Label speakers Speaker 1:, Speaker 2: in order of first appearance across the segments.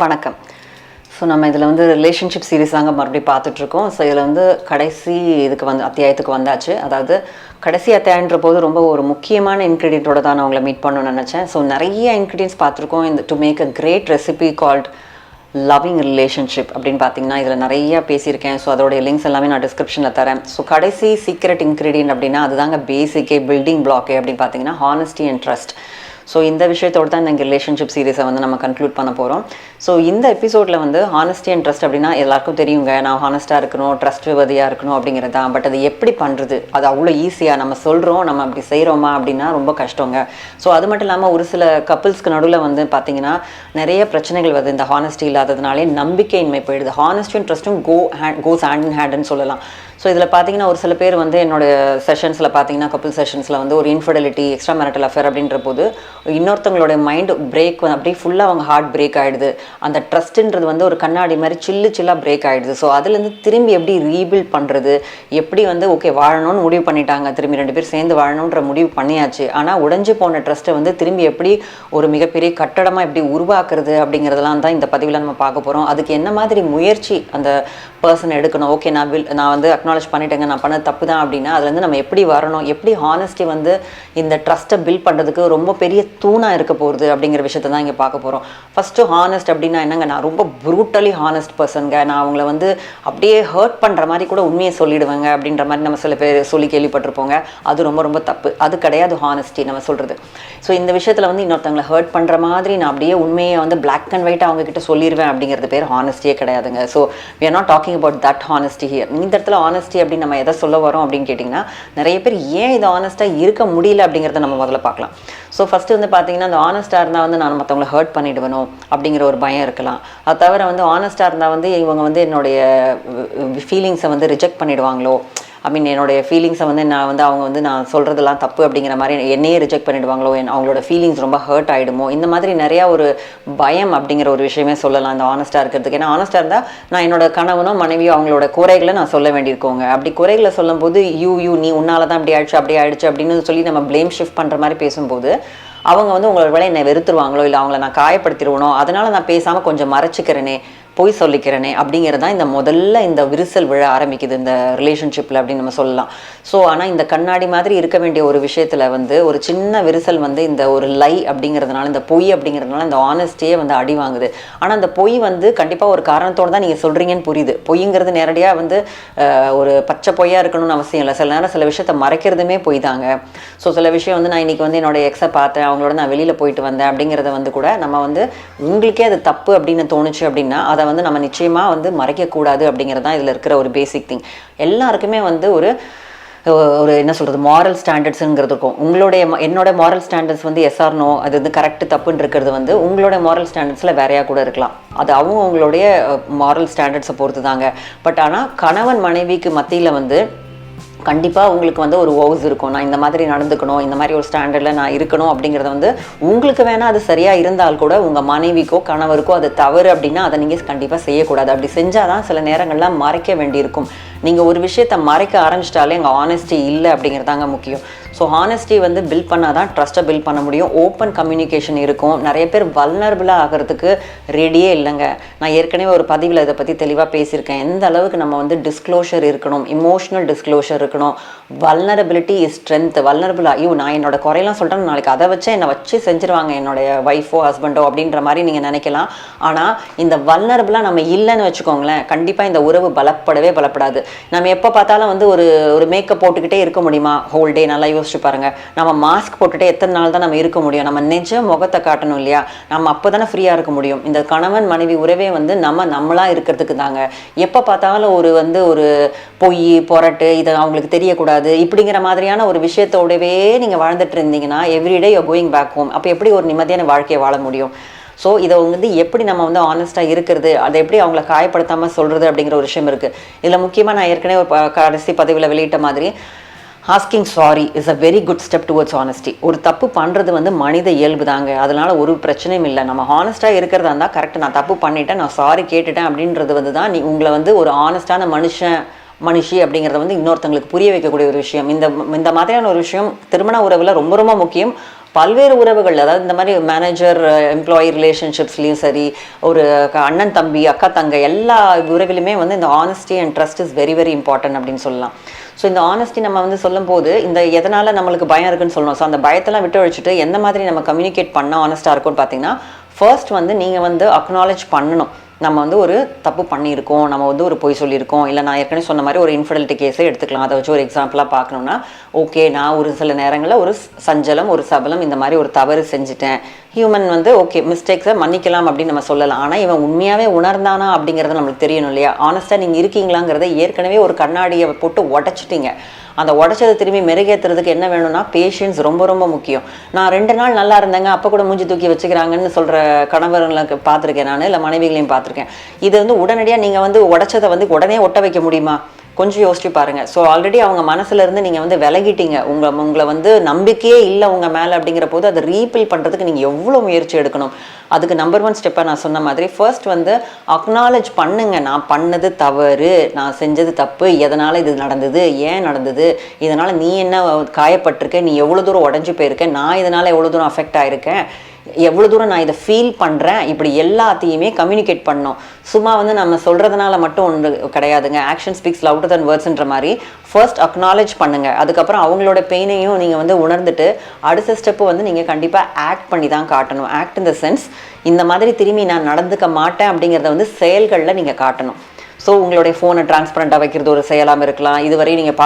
Speaker 1: வணக்கம். ஸோ நம்ம இதில் வந்து ரிலேஷன்ஷிப் சீரீஸ் தாங்க மறுபடியும் பார்த்துட்ருக்கோம். ஸோ இதில் வந்து கடைசி இதுக்கு வந்து அத்தியாயத்துக்கு வந்தாச்சு. அதாவது கடைசி அத்தியாயன்ற போது ரொம்ப ஒரு முக்கியமான இன்க்ரீடியண்ட்டோட தான் நான் உங்களை மீட் பண்ணணும்னு நினச்சேன். ஸோ நிறைய இன்க்ரீடியன்ஸ் பார்த்துருக்கோம் இந்த to make a great recipe called loving relationship அப்படின்னு பார்த்தீங்கன்னா இதில் நிறையா பேசியிருக்கேன். ஸோ அதோடைய லிங்க்ஸ் எல்லாமே நான் டிஸ்கிரிப்ஷனில் தரேன். ஸோ கடைசி சீக்ரெட் இன்க்ரீடியன்ட் அப்படின்னா அதுதாங்க பேசிக்கே பில்டிங் பிளாக்கே அப்படின்னு பார்த்தீங்கன்னா ஹானஸ்டி அண்ட் ட்ரஸ்ட். ஸோ இந்த விஷயத்தோடு தான் இந்த ரிலேஷன்ஷிப் சீரீஸை வந்து நம்ம கன்க்ளூட் பண்ண போகிறோம். ஸோ இந்த எபிசோடில் வந்து ஹானஸ்டி அண்ட் ட்ரஸ்ட் அப்படின்னா எல்லாருக்கும் தெரியுங்க, நான் ஹானஸ்ட்டாக இருக்கணும், ட்ரஸ்ட் விவதியாக இருக்கணும் அப்படிங்கிறது தான். பட் அது எப்படி பண்ணுறது? அது அவ்வளோ ஈஸியாக நம்ம சொல்கிறோம், நம்ம அப்படி செய்கிறோமா அப்படின்னா ரொம்ப கஷ்டங்க. ஸோ அது மட்டும் இல்லாமல் ஒரு சில கப்புள்ஸ்க்கு நடுவில் வந்து பார்த்திங்கன்னா நிறைய பிரச்சனைகள் வருது. இந்த ஹானஸ்டி இல்லாததுனாலே நம்பிக்கையின்மை போயிடுது. ஹானஸ்டி அண்ட் ட்ரஸ்ட்டும் கோஸ் ஹேண்ட் இன் ஹேண்டுன்னு சொல்லலாம். ஸோ இதில் பார்த்தீங்கன்னா ஒரு சில பேர் வந்து என்னோடய செஷன்ஸில் பார்த்தீங்கன்னா கப்புள் செஷன்ஸில் வந்து ஒரு இன்ஃபிடலிட்டி எக்ஸ்ட்ரா மேரிட்டல் அஃபேர் அப்படின்ற போது இன்னொருத்தவங்களுடைய மைண்ட் பிரேக் அப்படியே ஃபுல்லாக அவங்க ஹார்ட் பிரேக் ஆகிடுது. அந்த ட்ரஸ்ட்டுன்றது வந்து ஒரு கண்ணாடி மாதிரி சில்லாக பிரேக் ஆகிடுது. ஸோ அதுலேருந்து திரும்பி எப்படி ரீபில்ட் பண்ணுறது, எப்படி வந்து ஓகே வாழணும்னு முடிவு பண்ணிட்டாங்க, திரும்பி ரெண்டு பேர் சேர்ந்து வாழணுன்ற முடிவு பண்ணியாச்சு. ஆனால் உடைஞ்சு போன ட்ரஸ்ட்டை வந்து திரும்பி எப்படி ஒரு மிகப்பெரிய கட்டடமாக எப்படி உருவாக்குறது அப்படிங்கிறதெல்லாம் தான் இந்த பதிவில் நம்ம பார்க்க போகிறோம். அதுக்கு என்ன மாதிரி முயற்சி அந்த பர்சன் எடுக்கணும். ஓகே நான் வந்து அக்னாலேஜ் பண்ணிட்டேங்க, நான் பண்ணது தப்பு தான் அப்படின்னா அதுலேருந்து நம்ம எப்படி வரணும், எப்படி ஹானஸ்டி வந்து இந்த ட்ரஸ்ட்டை பில்ட் பண்ணுறதுக்கு ரொம்ப பெரிய தூணாக இருக்க போகிறது அப்படிங்கிற விஷயத்தை தான் இங்கே பார்க்க போகிறோம். ஃபஸ்ட்டு ஹானஸ்ட் அப்படின்னா என்னங்க, நான் ரொம்ப ப்ரூட்டலி ஹானஸ்ட் பர்சனுங்க, நான் அவங்கள வந்து அப்படியே ஹர்ட் பண்ணுற மாதிரி கூட உண்மையை சொல்லிடுவேங்க அப்படின்ற மாதிரி நம்ம சில பேர் சொல்லி கேள்விப்பட்டிருப்போங்க. அது ரொம்ப ரொம்ப தப்பு. அது கிடையாது ஹானஸ்டி நம்ம சொல்கிறது. ஸோ இந்த விஷயத்தில் வந்து இன்னொருத்தவங்களை ஹர்ட் பண்ணுற மாதிரி நான் அப்படியே உண்மையை வந்து பிளாக் அண்ட் ஒயிட் அவங்ககிட்ட சொல்லிடுவேன் அப்படிங்கிறது பேர் ஹானஸ்டியே கிடையாதுங்க. So we are not talking about that honesty here. இந்த இடத்துல ஹானஸ்டி அப்படின்னு நம்ம எதை சொல்ல வரோம் அப்படின்னு கேட்டிங்கன்னா நிறைய பேர் ஏன் இது ஹானஸ்ட்டாக இருக்க முடியல அப்படிங்கிறத நம்ம முதல்ல பார்க்கலாம். ஸோ ஃபஸ்ட்டு வந்து பார்த்தீங்கன்னா அந்த ஹானஸ்ட்டாக இருந்தால் வந்து நான் மற்றவங்களை ஹர்ட் பண்ணிவிடுவேணும் அப்படிங்கிற ஒரு பயம் இருக்கலாம். அது தவிர வந்து ஹானஸ்ட்டாக இருந்தால் வந்து இவங்க வந்து என்னுடைய ஃபீலிங்ஸை வந்து ரிஜெக்ட் பண்ணிவிடுவாங்களோ, என்னோடய ஃபீலிங்ஸை வந்து அவங்க வந்து நான் சொல்கிறதெல்லாம் தப்பு அப்படிங்கிற மாதிரி என்னையே ரிஜெக்ட் பண்ணிவிடுவாங்களோ, அவங்களோட ஃபீலிங்ஸ் ரொம்ப ஹர்ட் ஆகிடுமோ, இந்த மாதிரி நிறையா ஒரு பயம் அப்படிங்கிற ஒரு விஷயமே சொல்லலாம் இந்த ஹானஸ்ட்டாக இருக்கிறதுக்கு. ஏன்னா ஹானஸ்ட்டாக இருந்தால் நான் என்னோட கணவனோ மனைவியோ அவங்களோட குறைகளை நான் சொல்ல வேண்டியிருக்கோங்க. அப்படி குறைகளை சொல்லும்போது நீ உன்னால தான் அப்படி ஆயிடுச்சு அப்படின்னு சொல்லி நம்ம ப்ளேம் ஷிஃப்ட் பண்ணுற மாதிரி பேசும்போது அவங்க வந்து உங்களோட வேலை என்னை வெறுத்துருவாங்களோ, இல்லை அவங்கள நான் காயப்படுத்திடுவனோ, அதனால் நான் பேசாமல் கொஞ்சம் மறைச்சிக்கிறேனே, போய் சொல்லிக்கிறேனே அப்படிங்கிறது தான் முதல்ல இந்த விரிசல் விழ ஆரம்பிக்குது இந்த ரிலேஷன்ஷிப்பில் அப்படின்னு நம்ம சொல்லலாம். ஸோ ஆனால் இந்த கண்ணாடி மாதிரி இருக்க வேண்டிய ஒரு விஷயத்தில் வந்து ஒரு சின்ன விரிசல் வந்து இந்த ஒரு லை அப்படிங்கிறதுனால, இந்த பொய் அப்படிங்கிறதுனால இந்த ஆனஸ்டியே வந்து அடி வாங்குது. ஆனால் அந்த பொய் வந்து கண்டிப்பாக ஒரு காரணத்தோடு தான் நீங்கள் சொல்கிறீங்கன்னு புரியுது. பொய்ங்கிறது நேரடியாக வந்து ஒரு பச்சை பொய்யாக இருக்கணும்னு அவசியம் இல்லை. சில நேரம் சில விஷயத்தை மறைக்கிறதுமே பொய் தாங்க. ஸோ சில விஷயம் வந்து நான் இன்றைக்கி வந்து என்னோடய எக்ஸை பார்த்தேன், அவங்களோட நான் வெளியில் போயிட்டு வந்தேன் அப்படிங்கிறத வந்து கூட நம்ம வந்து உங்களுக்கே அது தப்பு அப்படின்னு தோணுச்சு அப்படின்னா அதை வந்து நம்ம நிச்சயமாக வந்து மறைக்கக்கூடாது அப்படிங்கிறது தான் இதில் இருக்கிற ஒரு பேசிக் திங். எல்லாருக்குமே வந்து ஒரு என்ன சொல்கிறது, மாரல் ஸ்டாண்டர்ட்ஸுங்கிறது இருக்கும். என்னோட மாரல் ஸ்டாண்டர்ட்ஸ் வந்து எஸ்ஆர்னோ அது வந்து கரெக்டு தப்புன்னு இருக்கிறது வந்து உங்களோட மாரல் ஸ்டாண்டர்ட்ஸில் வேறையாக கூட இருக்கலாம். அது அவங்களுடைய மாரல் ஸ்டாண்டர்ட்ஸை பொறுத்து தாங்க. பட் ஆனால் கணவன் மனைவிக்கு மத்தியில் வந்து கண்டிப்பாக உங்களுக்கு வந்து ஒரு ஓவ்ஸ் இருக்கும். நான் இந்த மாதிரி நடந்துக்கணும், இந்த மாதிரி ஒரு ஸ்டாண்டர்டில் நான் இருக்கணும் அப்படிங்கிறத வந்து உங்களுக்கு வேணால் அது சரியாக இருந்தால் கூட உங்கள் மனைவிக்கோ கணவருக்கோ அது தவறு அப்படின்னா அதை நீங்கள் கண்டிப்பாக செய்யக்கூடாது. அப்படி செஞ்சால் தான் சில நேரங்கள்லாம் மறைக்க வேண்டியிருக்கும். நீங்கள் ஒரு விஷயத்தை மறைக்க ஆரம்பிச்சிட்டாலே எங்கள் ஆனஸ்டி இல்லை அப்படிங்கிறதாங்க முக்கியம். ஸோ ஹானஸ்டி வந்து பில்ட் பண்ணால் தான் ட்ரஸ்ட்டை பில்ட் பண்ண முடியும். ஓப்பன் கம்யூனிகேஷன் இருக்கும். நிறைய பேர் வல்னரபிளாக ஆகிறதுக்கு ரெடியே இல்லைங்க. நான் ஏற்கனவே ஒரு பதிவில் இதை பற்றி தெளிவாக பேசியிருக்கேன். எந்த அளவுக்கு நம்ம வந்து டிஸ்க்ளோஷர் இருக்கணும், இமோஷனல் டிஸ்க்ளோஷர் இருக்கணும். Vulnerability is strength. நான் என்னோட குறையெல்லாம் சொல்லிட்டேன், நாளைக்கு அதை வச்சு என்னை வச்சு செஞ்சுருவாங்க என்னுடைய ஒய்ஃபோ ஹஸ்பண்டோ அப்படின்ற மாதிரி நீங்கள் நினைக்கலாம். ஆனால் இந்த வல்னரபிளாக நம்ம இல்லைன்னு வச்சுக்கோங்களேன், கண்டிப்பாக இந்த உறவு பலப்படாது. நம்ம எப்போ பார்த்தாலும் வந்து ஒரு மேக்கப் போட்டுக்கிட்டே இருக்க முடியுமா ஹோல் டே? நல்லா யோசிச்சு பாருங்க. நம்ம மாஸ்க் போட்டுட்டே எத்தனை நாள் தான் நம்ம இருக்க முடியும்? நம்ம நிஜ முகத்தை காட்டணும் இல்லையா? நம்ம அப்போ தானே ஃப்ரீயாக இருக்க முடியும். இந்த கணவன் மனைவி உறவே வந்து நம்மளா இருக்கிறதுக்கு தாங்க. எப்போ பார்த்தாலும் ஒரு பொய் பொரட்டு இதை அவங்களுக்கு தெரியக்கூடாது இப்படிங்கிற மாதிரியான ஒரு விஷயத்தோடவே நீங்கள் வாழ்ந்துட்டு இருந்தீங்கன்னா everyday you going back home. அப்போ எப்படி ஒரு நிம்மதியான வாழ்க்கையை வாழ முடியும்? ஸோ இதை வந்து எப்படி நம்ம வந்து ஆனஸ்ட்டாக இருக்கிறது, அதை எப்படி அவங்கள காயப்படுத்தாமல் சொல்கிறது அப்படிங்கிற ஒரு விஷயம் இருக்குது. இதில் முக்கியமாக நான் ஏற்கனவே ஒரு கடைசி பதிவில் வெளியிட்ட மாதிரி asking sorry is a very good step towards honesty. ஒரு தப்பு பண்ணுறது வந்து மனித இயல்பு தாங்க. அதனால் ஒரு பிரச்சனையும் இல்லை. நம்ம ஹானஸ்ட்டாக இருக்கிறதா இருந்தால் கரெக்ட், நான் தப்பு பண்ணிட்டேன், நான் சாரி கேட்டுட்டேன் அப்படின்றது வந்து தான் உங்களை வந்து ஒரு ஆனஸ்டான மனுஷி அப்படிங்கிறத வந்து இன்னொருத்தங்களுக்கு புரிய வைக்கக்கூடிய ஒரு விஷயம். இந்த மாதிரியான ஒரு விஷயம் திருமண உறவில் ரொம்ப ரொம்ப முக்கியம். பல்வேறு உறவுகள், அதாவது இந்த மாதிரி மேனேஜர் எம்ப்ளாயி ரிலேஷன்ஷிப்ஸ்லேயும் சரி, ஒரு அண்ணன் தம்பி அக்கா தங்கை எல்லா உறவிலுமே வந்து இந்த honesty and trust is very very important அப்படின்னு சொல்லலாம். ஸோ இந்த ஆனஸ்டி நம்ம வந்து சொல்லும் போது இந்த எதனால் நம்மளுக்கு பயம் இருக்குன்னு சொல்லணும். ஸோ அந்த பயத்தெல்லாம் விட்டு ஒழிச்சிட்டு எந்த மாதிரி நம்ம கம்யூனிகேட் பண்ணால் ஆனஸ்ட்டாக இருக்கும்னு பார்த்தீங்கன்னா, ஃபர்ஸ்ட் வந்து நீங்கள் வந்து அக்னாலேஜ் பண்ணணும். நம்ம வந்து ஒரு தப்பு பண்ணியிருக்கோம், நம்ம வந்து ஒரு பொய் சொல்லியிருக்கோம், இல்லை நான் ஏற்கனவே சொன்ன மாதிரி ஒரு இன்ஃபிடெலிட்டி கேஸே எடுத்துக்கலாம். அதை வச்சு ஒரு எக்ஸாம்பிளாக பார்க்கணுன்னா, ஓகே நான் ஒரு சில நேரங்களில் ஒரு சஞ்சலம் ஒரு சபலம் இந்த மாதிரி ஒரு தவறு செஞ்சுட்டேன். ஹியூமன் வந்து ஓகே மிஸ்டேக்ஸை மன்னிக்கலாம் அப்படின்னு நம்ம சொல்லலாம். ஆனால் இவன் உண்மையாகவே உணர்ந்தானா அப்படிங்கிறது நம்மளுக்கு தெரியணும் இல்லையா? ஆனஸ்ட்டாக நீங்கள் இருக்கீங்களாங்கிறத ஏற்கனவே ஒரு கண்ணாடியை போட்டு உடச்சிட்டிங்க. அந்த உடச்சதை திரும்பி மெருகேற்றுறதுக்கு என்ன வேணும்னா பேஷன்ஸ் ரொம்ப ரொம்ப முக்கியம். நான் 2 நாள் நல்லா இருந்தேங்க, அப்போ கூட மூஞ்சி தூக்கி வச்சுக்கிறாங்கன்னு சொல்கிற கணவர்களுக்கு பார்த்துருக்கேன் நான், இல்லை மனைவிகளையும் பார்த்துருக்கேன். இது வந்து உடனடியாக நீங்கள் வந்து உடச்சதை வந்து உடனே ஒட்ட வைக்க முடியுமா? கொஞ்சம் யோசிச்சு பாருங்கள். ஸோ ஆல்ரெடி அவங்க மனசுலேருந்து நீங்கள் வந்து விலகிட்டீங்க, உங்களை வந்து நம்பிக்கையே இல்லை உங்கள் மேலே அப்படிங்கிற போது அதை ரீபில் பண்ணுறதுக்கு நீங்கள் எவ்வளோ முயற்சி எடுக்கணும். அதுக்கு நம்பர் 1 ஸ்டெப்பாக நான் சொன்ன மாதிரி ஃபர்ஸ்ட் வந்து அக்னாலேஜ் பண்ணுங்க. நான் பண்ணது தவறு, நான் செஞ்சது தப்பு, எதனால் இது நடந்தது, ஏன் நடந்தது, இதனால் நீ என்ன காயப்பட்டிருக்க, நீ எவ்வளோ தூரம் உடஞ்சி போயிருக்க, நான் இதனால் எவ்வளோ தூரம் அஃபெக்ட் ஆகிருக்கேன், எவ்வளோ தூரம் நான் இதை ஃபீல் பண்ணுறேன், இப்படி எல்லாத்தையுமே கம்யூனிகேட் பண்ணோம். சும்மா வந்து நம்ம சொல்கிறதுனால மட்டும் ஒன்று கிடையாதுங்க. ஆக்ஷன் ஸ்பீக்ஸ் லவுடர் தன் வேர்ட்ஸ்ன்ற மாதிரி ஃபர்ஸ்ட் அக்னாலேஜ் பண்ணுங்கள். அதுக்கப்புறம் அவங்களோட பெயினையும் நீங்கள் வந்து உணர்ந்துட்டு அடுத்த ஸ்டெப்பு வந்து நீங்கள் கண்டிப்பாக ஆக்ட் பண்ணி தான் காட்டணும். ஆக்ட் இன் த சென்ஸ் இந்த மாதிரி திரும்பி நான் நடந்துக்க மாட்டேன் அப்படிங்கிறத வந்து செயல்களில் நீங்கள் காட்டணும். ஸோ உங்களுடைய ஃபோனை டிரான்ஸ்பரண்ட்டாக வைக்கிறது ஒரு செயலாமல் இருக்கலாம். இதுவரை நீங்கள்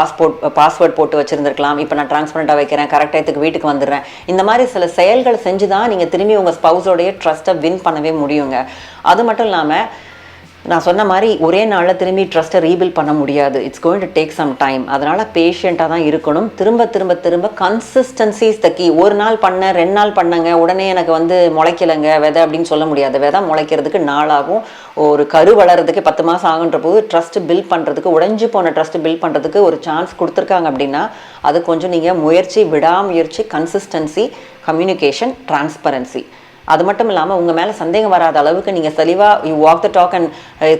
Speaker 1: பாஸ்வேர்ட் போட்டு வச்சுருந்துருக்கலாம். இப்போ நான் டிரான்ஸ்பரண்ட்டாக வைக்கிறேன், கரெக்ட் டயத்துக்கு வீட்டுக்கு வந்துடுறேன். இந்த மாதிரி சில செயல்கள் செஞ்சு தான் நீங்கள் திரும்பி உங்கள் ஸ்பவுஸோடைய ட்ரஸ்ட்டை வின் பண்ணவே முடியுங்க. அது மட்டும் இல்லாமல் நான் சொன்ன மாதிரி ஒரே நாளில் திரும்பி ட்ரஸ்ட்டை ரீபில்ட் பண்ண முடியாது. It's going to take some time. அதனால் பேஷண்ட்டாக தான் இருக்கணும். திரும்ப திரும்ப திரும்ப கன்சிஸ்டன்சி இஸ் த கீ. ஒரு நாள் பண்ணேன், 2 நாள் பண்ணங்க, உடனே எனக்கு வந்து முளைக்கலைங்க விதை அப்படின்னு சொல்ல முடியாது. விதை முளைக்கிறதுக்கு நாளாகும். ஒரு கரு வளர்கிறதுக்கு 10 மாதம் ஆகுன்ற போது ட்ரஸ்ட்டு பில்ட் பண்ணுறதுக்கு, உடைஞ்சு போன ட்ரஸ்ட்டு பில்ட் பண்ணுறதுக்கு ஒரு சான்ஸ் கொடுத்துருக்காங்க அப்படின்னா அது கொஞ்சம் நீங்கள் முயற்சி, விடாமுயற்சி, கன்சிஸ்டன்சி, கம்யூனிகேஷன், டிரான்ஸ்பரன்சி. அது மட்டும் இல்லாமல் உங்கள் மேலே சந்தேகம் வராத அளவுக்கு நீங்கள் தெளிவாக you walk the talk and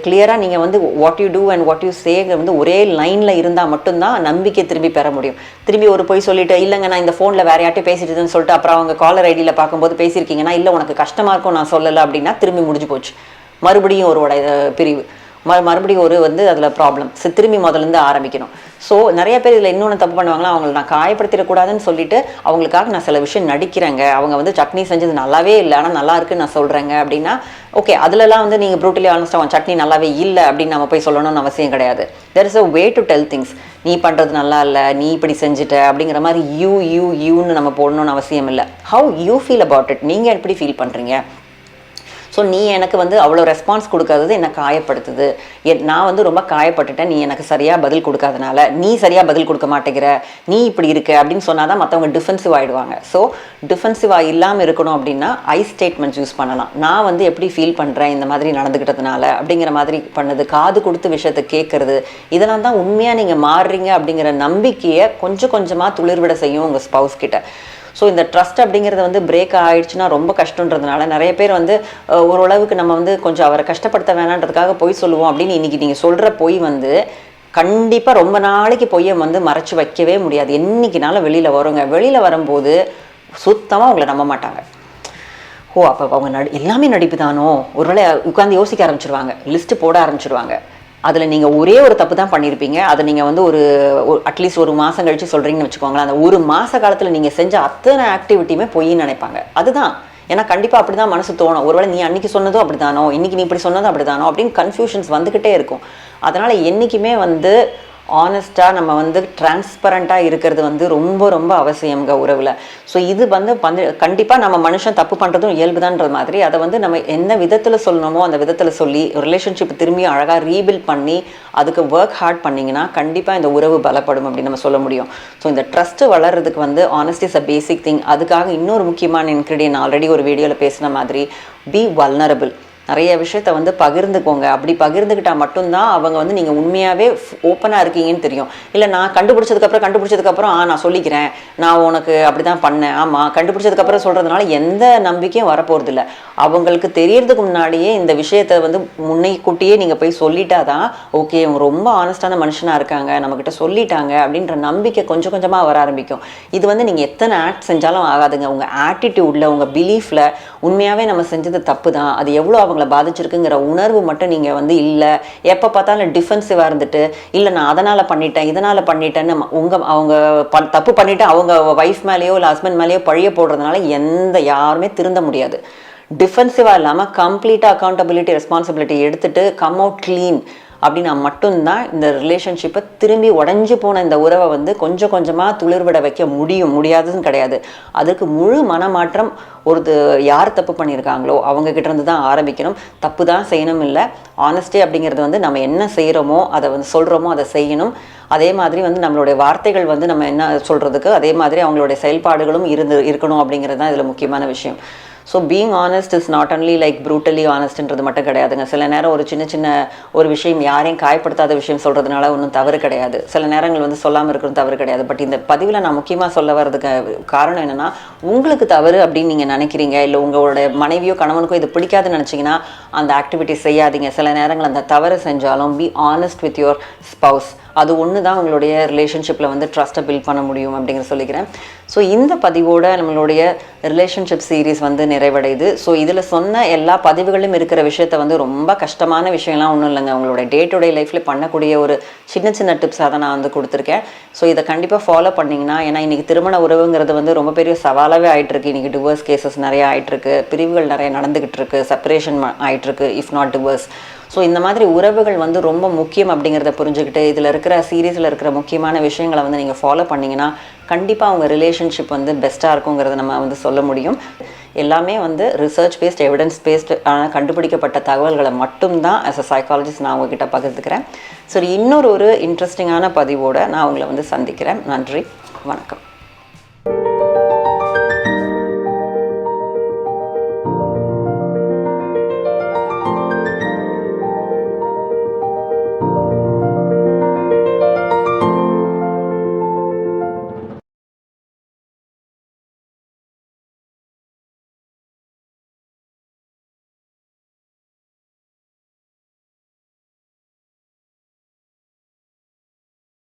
Speaker 1: கிளியராக நீங்கள் வந்து what you do and what you say வந்து ஒரே லைனில் இருந்தால் மட்டும்தான் நம்பிக்கை திரும்பி பெற முடியும். திரும்பி ஒரு போய் சொல்லிட்டு இல்லைங்க நான் இந்த ஃபோனில் வேறு யார்ட்டையும் பேசிட்டுதுன்னு சொல்லிட்டு அப்புறம் அவங்க காலர் ஐடியில் பார்க்கும்போது பேசியிருக்கீங்கன்னா இல்லை உனக்கு கஷ்டமாக இருக்கும் நான் சொல்லலை அப்படின்னா திரும்பி முடிஞ்சு போச்சு. மறுபடியும் ஒரு பிரிவு, மறுபடியும் ஒரு வந்து அதில் ப்ராப்ளம், திரும்பி முதலேருந்து ஆரம்பிக்கணும். ஸோ நிறைய பேர் இதில் இன்னொன்று தப்பு பண்ணுவாங்களா, அவங்களை நான் காயப்படுத்திடக்கூடாதுன்னு சொல்லிட்டு அவங்களுக்காக நான் சில விஷயம் நடிக்கிறேங்க, அவங்க வந்து சட்னி செஞ்சது நல்லாவே இல்லை ஆனால் நல்லா இருக்குன்னு நான் சொல்கிறேங்க அப்படின்னா ஓகே, அதிலலாம் வந்து நீங்கள் ப்ரூட்டலி ஆனஸ்டாக அவன் சட்னி நல்லாவே இல்லை அப்படின்னு நம்ம போய் சொல்லணும்னு அவசியம் கிடையாது. There is a way to tell things. நீ பண்ணுறது நல்லா இல்லை, நீ இப்படி செஞ்சுட்ட அப்படிங்கிற மாதிரி யூன்னு நம்ம போடணும்னு அவசியம் இல்லை. How you feel about it, நீங்கள் எப்படி ஃபீல் பண்ணுறீங்க. ஸோ நீ எனக்கு வந்து அவ்வளோ ரெஸ்பான்ஸ் கொடுக்காதது என்னை காயப்படுத்துது, நான் வந்து ரொம்ப காயப்பட்டுட்டேன், நீ எனக்கு சரியாக பதில் கொடுக்காதனால, நீ சரியாக பதில் கொடுக்க மாட்டேங்கிற, நீ இப்படி இருக்க அப்படின்னு சொன்னால் தான் மற்றவங்க டிஃபென்சிவ் ஆகிடுவாங்க. ஸோ டிஃபென்சிவாக இல்லாமல் இருக்கணும் அப்படின்னா ஐ ஸ்டேட்மெண்ட்ஸ் யூஸ் பண்ணலாம். நான் வந்து எப்படி ஃபீல் பண்ணுறேன் இந்த மாதிரி நடந்துக்கிட்டதுனால அப்படிங்கிற மாதிரி பண்ணது, காது கொடுத்து விஷயத்தை கேட்குறது, இதெல்லாம் தான் உண்மையாக நீங்கள் மாறுறீங்க அப்படிங்கிற நம்பிக்கையை கொஞ்சம் கொஞ்சமாக துளிர்விட செய்யும் உங்கள் ஸ்பவுஸ் கிட்ட. ஸோ இந்த ட்ரஸ்ட் அப்படிங்கிறது வந்து பிரேக் ஆகிடுச்சுன்னா ரொம்ப கஷ்டன்றதுனால நிறைய பேர் வந்து ஓரளவுக்கு நம்ம வந்து கொஞ்சம் அவரை கஷ்டப்படுத்த வேணான்றதுக்காக பொய் சொல்லுவோம் அப்படின்னு இன்றைக்கி நீங்கள் சொல்கிற பொய் வந்து கண்டிப்பாக ரொம்ப நாளைக்கு பொய்யை வந்து மறைச்சி வைக்கவே முடியாது. என்றைக்குனாலும் வெளியில் வருங்க. வெளியில் வரும்போது சுத்தமாக உங்களை நம்ப மாட்டாங்க. ஓ அப்போ அவங்க எல்லாமே நடிப்பு தானோ, ஒருவேளை உட்காந்து யோசிக்க ஆரம்பிச்சிருவாங்க, லிஸ்ட்டு போட ஆரம்பிச்சிருவாங்க. அதில் நீங்கள் ஒரே ஒரு தப்பு தான் பண்ணியிருப்பீங்க, அதை நீங்கள் வந்து ஒரு அட்லீஸ்ட் 1 மாதம் கழித்து சொல்கிறீங்கன்னு வச்சுக்கோங்களேன். அந்த 1 மாத காலத்தில் நீங்கள் செஞ்ச அத்தனை ஆக்டிவிட்டியுமே பொய்ன்னு நினைப்பாங்க. அதுதான், ஏன்னா கண்டிப்பாக அப்படி தான் மனசு தோணும். ஒருவேளை நீ அன்றைக்கி சொன்னதும் அப்படி தானோ, இன்றைக்கி நீ இப்படி சொன்னதும் அப்படி தானோ அப்படின்னு கன்ஃபியூஷன்ஸ் வந்துக்கிட்டே இருக்கும். அதனால் என்றைக்குமே வந்து ஆனஸ்ட்டாக நம்ம வந்து டிரான்ஸ்பரண்ட்டாக இருக்கிறது வந்து ரொம்ப ரொம்ப அவசியங்க உறவில். ஸோ இது வந்து கண்டிப்பாக நம்ம மனுஷன் தப்பு பண்ணுறதும் இயல்புதான்ற மாதிரி அதை வந்து நம்ம என்ன விதத்தில் சொல்லணுமோ அந்த விதத்தில் சொல்லி ரிலேஷன்ஷிப் திரும்பி அழகாக ரீபில்ட் பண்ணி அதுக்கு ஒர்க் ஹார்ட் பண்ணிங்கன்னா கண்டிப்பாக இந்த உறவு பலப்படும் அப்படின்னு நம்ம சொல்ல முடியும். ஸோ இந்த ட்ரஸ்ட்டு வளர்கிறதுக்கு வந்து honesty is a basic thing. அதுக்காக இன்னொரு முக்கியமான இன்க்ரீடியன்ட் ஆல்ரெடி ஒரு வீடியோவில் பேசின மாதிரி பி வல்னரபிள். நிறைய விஷயத்த வந்து பகிர்ந்துக்கோங்க. அப்படி பகிர்ந்துக்கிட்டால் மட்டும்தான் அவங்க வந்து நீங்கள் உண்மையாகவே ஓப்பனாக இருக்கீங்கன்னு தெரியும். இல்லை நான் கண்டுபிடிச்சதுக்கப்புறம் நான் சொல்லிக்கிறேன், நான் உனக்கு அப்படி தான் பண்ணேன், ஆமாம் கண்டுபிடிச்சதுக்கப்புறம் சொல்கிறதுனால எந்த நம்பிக்கையும் வரப்போகிறது இல்லை. அவங்களுக்கு தெரியறதுக்கு முன்னாடியே இந்த விஷயத்த வந்து முன்னைக்கூட்டியே நீங்கள் போய் சொல்லிட்டா தான் ஓகே இவங்க ரொம்ப ஆனஸ்டான மனுஷனாக இருக்காங்க, நம்மக்கிட்ட சொல்லிட்டாங்க அப்படின்ற நம்பிக்கை கொஞ்சம் கொஞ்சமாக வர ஆரம்பிக்கும். இது வந்து நீங்கள் எத்தனை ஆக்ட் செஞ்சாலும் ஆகாதுங்க. உங்கள் ஆட்டிடியூடில், உங்கள் பிலீஃபில் உண்மையாகவே நம்ம செஞ்சது தப்பு தான், அது எவ்வளோ அவங்கள பாதிச்சிருக்குங்கிற உணர்வு மட்டும் நீங்கள் வந்து இல்லை எப்போ பார்த்தாலும் டிஃபென்சிவாக இருந்துட்டு இல்லை நான் அதனால் பண்ணிட்டேன் இதனால் பண்ணிட்டேன்னு அவங்க தப்பு பண்ணிவிட்டு அவங்க ஒய்ஃப் மேலேயோ இல்லை ஹஸ்பண்ட் மேலேயோ பழிய போடுறதுனால யாருமே திருந்த முடியாது. டிஃபென்சிவாக இல்லாமல் கம்ப்ளீட்டாக அக்கௌண்டபிலிட்டி ரெஸ்பான்சிபிலிட்டி எடுத்துகிட்டு கம் அவுட் க்ளீன் அப்படின்னா மட்டும்தான் இந்த ரிலேஷன்ஷிப்பை திரும்பி உடஞ்சி போன இந்த உறவை வந்து கொஞ்சம் கொஞ்சமாக துளிர்விட வைக்க முடியாதுன்னு கிடையாது. அதுக்கு முழு மனமாற்றம் யார் தப்பு பண்ணியிருக்காங்களோ அவங்கக்கிட்ட இருந்து தான் ஆரம்பிக்கணும். தப்பு தான் செய்யணும் இல்லை, ஆனஸ்டி அப்படிங்கிறது வந்து நம்ம என்ன செய்கிறோமோ அதை வந்து சொல்கிறோமோ அதை செய்யணும். அதே மாதிரி வந்து நம்மளுடைய வார்த்தைகள் வந்து நம்ம என்ன சொல்கிறதுக்கு அதே மாதிரி அவங்களுடைய செயல்பாடுகளும் இருக்கணும் அப்படிங்கிறது தான் இதில் முக்கியமான விஷயம். So being honest is not only like brutally ஆனஸ்ட்ன்றது மட்டும் கிடையாதுங்க. சில நேரம் ஒரு சின்ன ஒரு விஷயம் யாரையும் காயப்படுத்தாத விஷயம் சொல்கிறதுனால ஒன்றும் தவறு கிடையாது. சில நேரங்கள் வந்து சொல்லாமல் இருக்கிறது தவறு கிடையாது. பட் இந்த பதிவில் நான் முக்கியமாக சொல்ல வர்றதுக்கு காரணம் என்னென்னா, உங்களுக்கு தவறு அப்படின்னு நீங்கள் நினைக்கிறீங்க, இல்லை உங்களோட மனைவியோ கணவனுக்கோ இது பிடிக்காதுன்னு நினச்சிங்கன்னா அந்த ஆக்டிவிட்டி செய்யாதீங்க. சில நேரங்கள் அந்த தவறு செஞ்சாலும் be honest with your spouse. அது ஒன்று தான் உங்களுடைய ரிலேஷன்ஷிப்பில் வந்து ட்ரஸ்ட்டை பில்ட் பண்ண முடியும் அப்படிங்கிற சொல்லிக்கிறேன். ஸோ இந்த பதிவோட நம்மளுடைய ரிலேஷன்ஷிப் சீரீஸ் வந்து நிறைவடையுது. ஸோ இதில் சொன்ன எல்லா பதிவுகளும் இருக்கிற விஷயத்த வந்து ரொம்ப கஷ்டமான விஷயம்லாம் ஒன்றும் இல்லைங்க. உங்களுடைய டே டு டே லைஃப்பில் பண்ணக்கூடிய ஒரு சின்ன டிப்ஸாக தான் நான் வந்து கொடுத்துருக்கேன். ஸோ இதை கண்டிப்பாக ஃபாலோ பண்ணிங்கன்னா, ஏன்னா இன்றைக்கி திருமண உறவுங்கிறது வந்து ரொம்ப பெரிய சவாலாகவே ஆகிட்டுருக்கு. இன்றைக்கி டிவோர்ஸ் கேசஸ் நிறையா ஆகிட்டுருக்கு, பிரிவுகள் நிறைய நடந்துக்கிட்டு இருக்கு, செப்பரேஷன் ஆகிட்டுருக்கு இஃப் நாட் டிவோர்ஸ். ஸோ இந்த மாதிரி உறவுகள் வந்து ரொம்ப முக்கியம் அப்படிங்கிறத புரிஞ்சுக்கிட்டு இதில் இருக்கிற சீரீஸில் இருக்கிற முக்கியமான விஷயங்களை வந்து நீங்கள் ஃபாலோ பண்ணிங்கன்னா கண்டிப்பாக அவங்க ரிலேஷன்ஷிப் வந்து பெஸ்ட்டாக இருக்குங்கிறத நம்ம வந்து சொல்ல முடியும். எல்லாமே வந்து ரிசர்ச் பேஸ்ட், எவிடன்ஸ் பேஸ்ட் கண்டுபிடிக்கப்பட்ட தகவல்களை மட்டும்தான் ஆஸ் அ சைக்காலஜிஸ்ட் நான் உங்ககிட்ட பகிர்ந்துக்கிறேன். சரி, இன்னொரு இன்ட்ரெஸ்டிங்கான பதிவோடு நான் உங்களை வந்து சந்திக்கிறேன். நன்றி, வணக்கம்.